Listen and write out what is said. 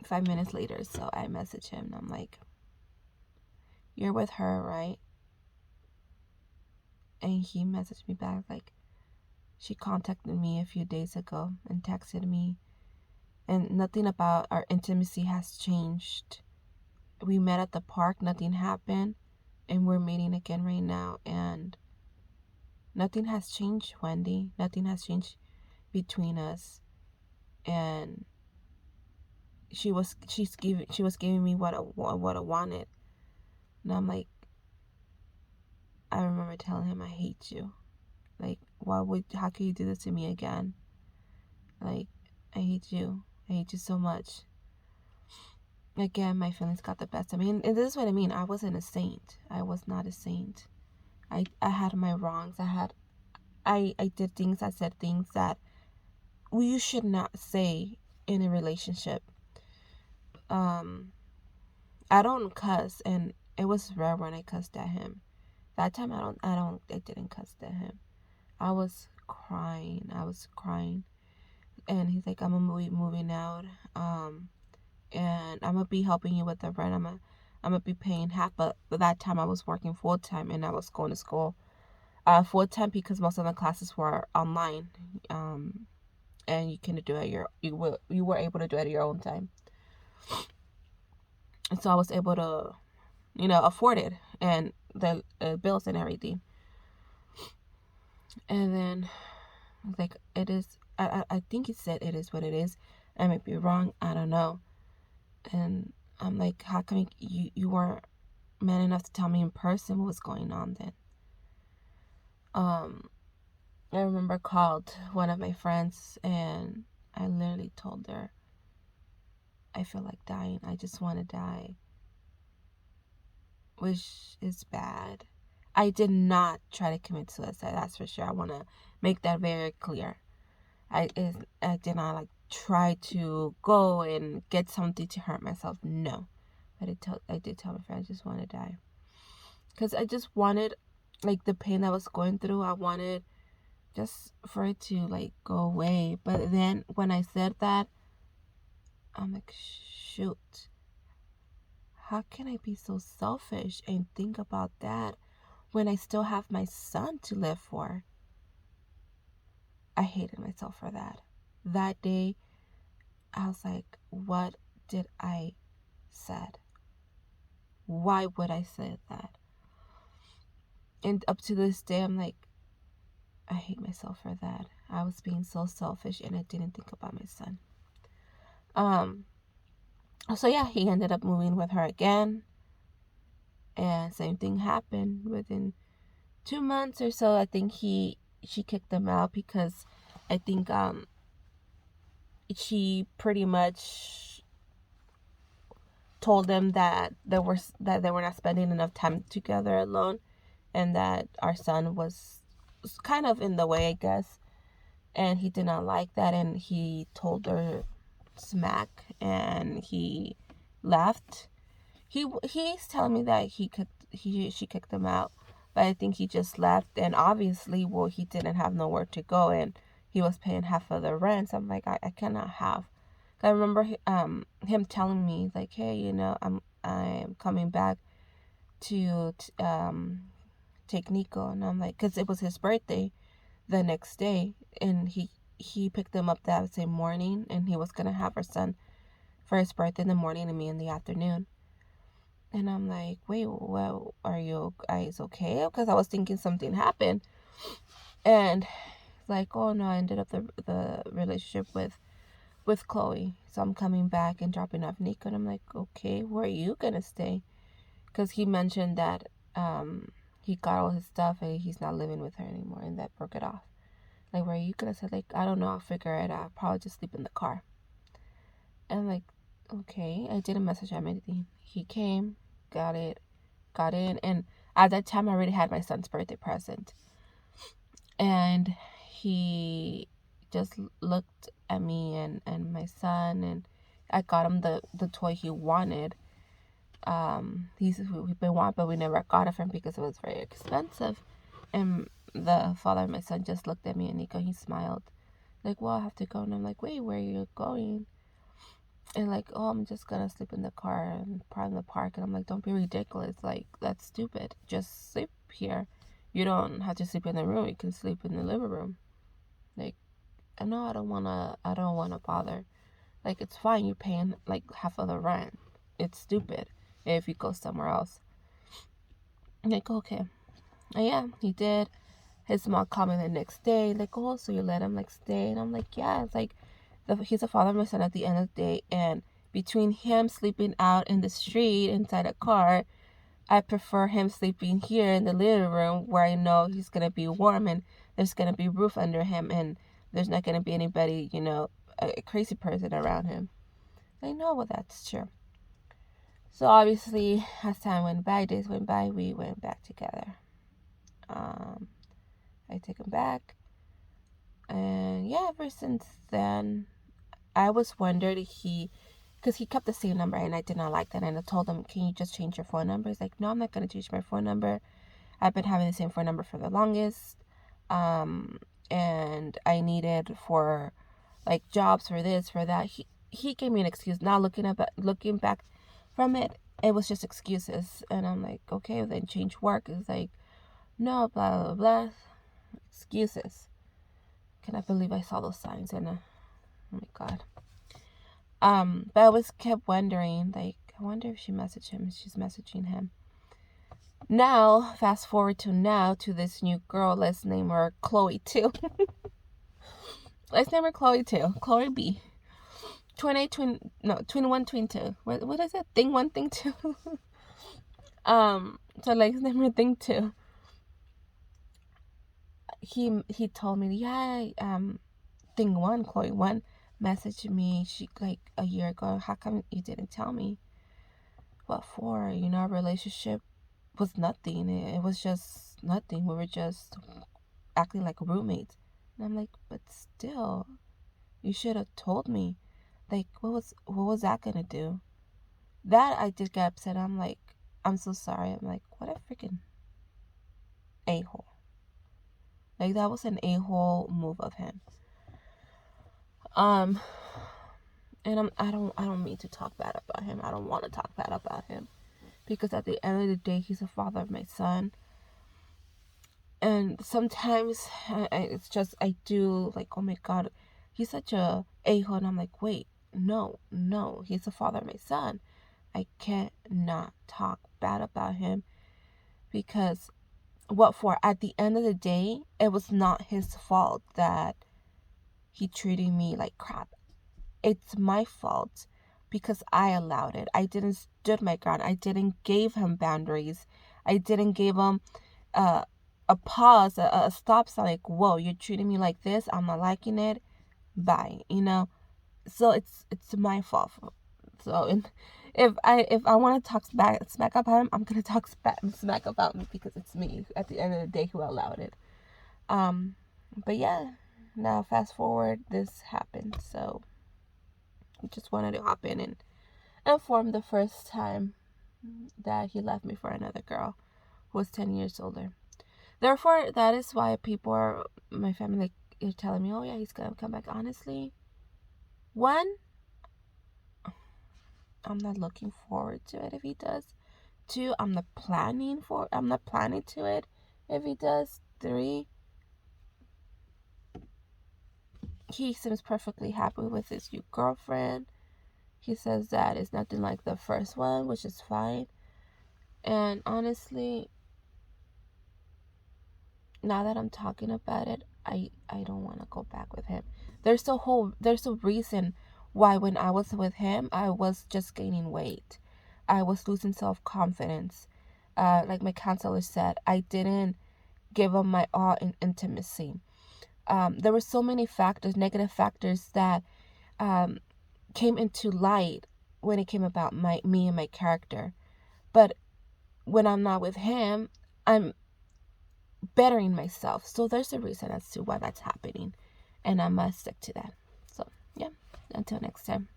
5 minutes later, so I message him and I'm like, "You're with her, right?" And he messaged me back like, "She contacted me a few days ago and texted me, and nothing about our intimacy has changed. We met at the park, nothing happened, and we're meeting again right now, and nothing has changed, Wendy. Nothing has changed between us." And she was giving me what I wanted. And I'm like, I remember telling him, "I hate you. Like, how can you do this to me again? Like, I hate you. I hate you so much." Again, my feelings got the best of me. And this is what I mean. I wasn't a saint. I was not a saint. I had my wrongs. I did things, I said things that you should not say in a relationship. I don't cuss, and it was rare when I cussed at him. That time I didn't cuss at him. I was crying. And he's like, "I'm gonna be moving out. And I'm gonna be helping you with the rent. I'm gonna be paying half." But that time I was working full time and I was going to school full time because most of the classes were online. And you can do it you were able to do it at your own time. And so I was able to, afford it and the bills and everything. And then like, it is. I think he said it is what it is. I might be wrong. I don't know. And I'm like, how come you weren't man enough to tell me in person what was going on then? I remember called one of my friends and I literally told her, "I feel like dying. I just want to die," which is bad. I did not try to commit suicide. That's for sure. I want to make that very clear. I did not like try to go and get something to hurt myself. No, but I did tell my friend I just want to die because I just wanted, like, the pain I was going through. I wanted just for it to like go away. But then when I said that, I'm like, shoot, how can I be so selfish and think about that when I still have my son to live for? I hated myself for that. That day, I was like, what did I said? Why would I say that? And up to this day, I'm like, I hate myself for that. I was being so selfish and I didn't think about my son. So yeah, he ended up moving with her again. And same thing happened within 2 months or so. I think she kicked him out because I think she pretty much told them that they were not spending enough time together alone, and that our son was kind of in the way, I guess. And he did not like that, and he told her smack, and he left. He's telling me that she kicked him out, but I think he just left. And obviously, well, he didn't have nowhere to go, and he was paying half of the rent. So I'm like, I cannot have. I remember him telling me like, "Hey, I'm coming back to take Nico," and I'm like, because it was his birthday the next day, and he picked him up that same morning, and he was gonna have our son for his birthday in the morning and me in the afternoon. And I'm like, "Wait, well, are you guys okay?" Because I was thinking something happened. And he's like, "Oh no, I ended up the relationship with Chloe, so I'm coming back and dropping off Nico." And I'm like, "Okay, where are you gonna stay?" Because he mentioned that he got all his stuff and he's not living with her anymore, and that broke it off. Like, where are you gonna say? Like, I don't know, I'll figure it out. I'll probably just sleep in the car. And I'm like, okay. I didn't message him anything. He came, got in, and at that time I already had my son's birthday present. And he just looked at me and my son, and I got him the toy he wanted. We've been wanting, but we never got it for him because it was very expensive. And the father of my son just looked at me and he smiled. Like, "Well, I have to go." And I'm like, "Wait, where are you going?" And like, oh, I'm just gonna sleep in the car and park in the park. And I'm like, don't be ridiculous. Like, that's stupid. Just sleep here. You don't have to sleep in the room. You can sleep in the living room. Like, I know I don't wanna bother. Like, it's fine. You're paying like half of the rent. It's stupid if you go somewhere else. I'm like, okay. And yeah, he did. His mom called me the next day, like, oh, so you let him like stay? And I'm like, yeah. It's like, he's a father of my son at the end of the day, and between him sleeping out in the street inside a car, I prefer him sleeping here in the living room where I know he's gonna be warm and there's gonna be roof under him and there's not gonna be anybody, a crazy person around him. I know, well, that's true. So obviously, as time went by, days went by, we went back together. I take him back, and yeah, ever since then, I was wondering because he kept the same number, and I did not like that. And I told him, "Can you just change your phone number?" He's like, "No, I'm not gonna change my phone number. I've been having the same phone number for the longest, and I needed for like jobs for this, for that." He gave me an excuse. Now looking back from it, it was just excuses, and I'm like, okay, then change work. It's like, no, blah blah blah, excuses. Cannot believe I saw those signs, and oh my god. But I always kept wondering, like, I wonder if she messaged him. She's messaging him. Now, fast forward to now, to this new girl. Let's name her Chloe 2. Let's name her Chloe 2. Chloe B. Twin 1, twin 2. What is it? Thing 1, thing 2. So let's name her thing 2. He told me, yeah, thing 1, Chloe 1, messaged me, she, like, a year ago. How come you didn't tell me? What for? Our relationship was nothing. It was just nothing. We were just acting like roommates. And I'm like, but still, you should have told me. Like, what was that gonna do? That I did get upset. I'm like, I'm so sorry. I'm like, what a freaking a-hole. Like, that was an a-hole move of him. And I don't mean to talk bad about him. I don't want to talk bad about him, because at the end of the day, he's the father of my son. And sometimes it's just, I do, like, oh my god, he's such a a-hole. And I'm like, wait, no, he's the father of my son. I cannot talk bad about him, because what for? At the end of the day, it was not his fault that he treated me like crap. It's my fault because I allowed it. I didn't stood my ground. I didn't give him boundaries. I didn't give him a pause, a stop sign, like, whoa, you're treating me like this, I'm not liking it, bye. So it's my fault. So if I want to talk smack about him, I'm gonna talk smack about me, because it's me at the end of the day who allowed it. But yeah, now fast forward, this happened. So I just wanted to hop in and inform the first time that he left me for another girl who was 10 years older. Therefore, that is why my family, are telling me, oh yeah, he's gonna come back. Honestly, one, I'm not looking forward to it if he does. Two, I'm not planning to it if he does. Three, he seems perfectly happy with his new girlfriend. He says that it's nothing like the first one, which is fine. And honestly, now that I'm talking about it, I don't want to go back with him. There's a reason why when I was with him, I was just gaining weight. I was losing self-confidence. Like my counselor said, I didn't give him my all in intimacy. There were so many factors, negative factors, that came into light when it came about me and my character. But when I'm not with him, I'm bettering myself. So there's a reason as to why that's happening, and I must stick to that. So yeah, until next time.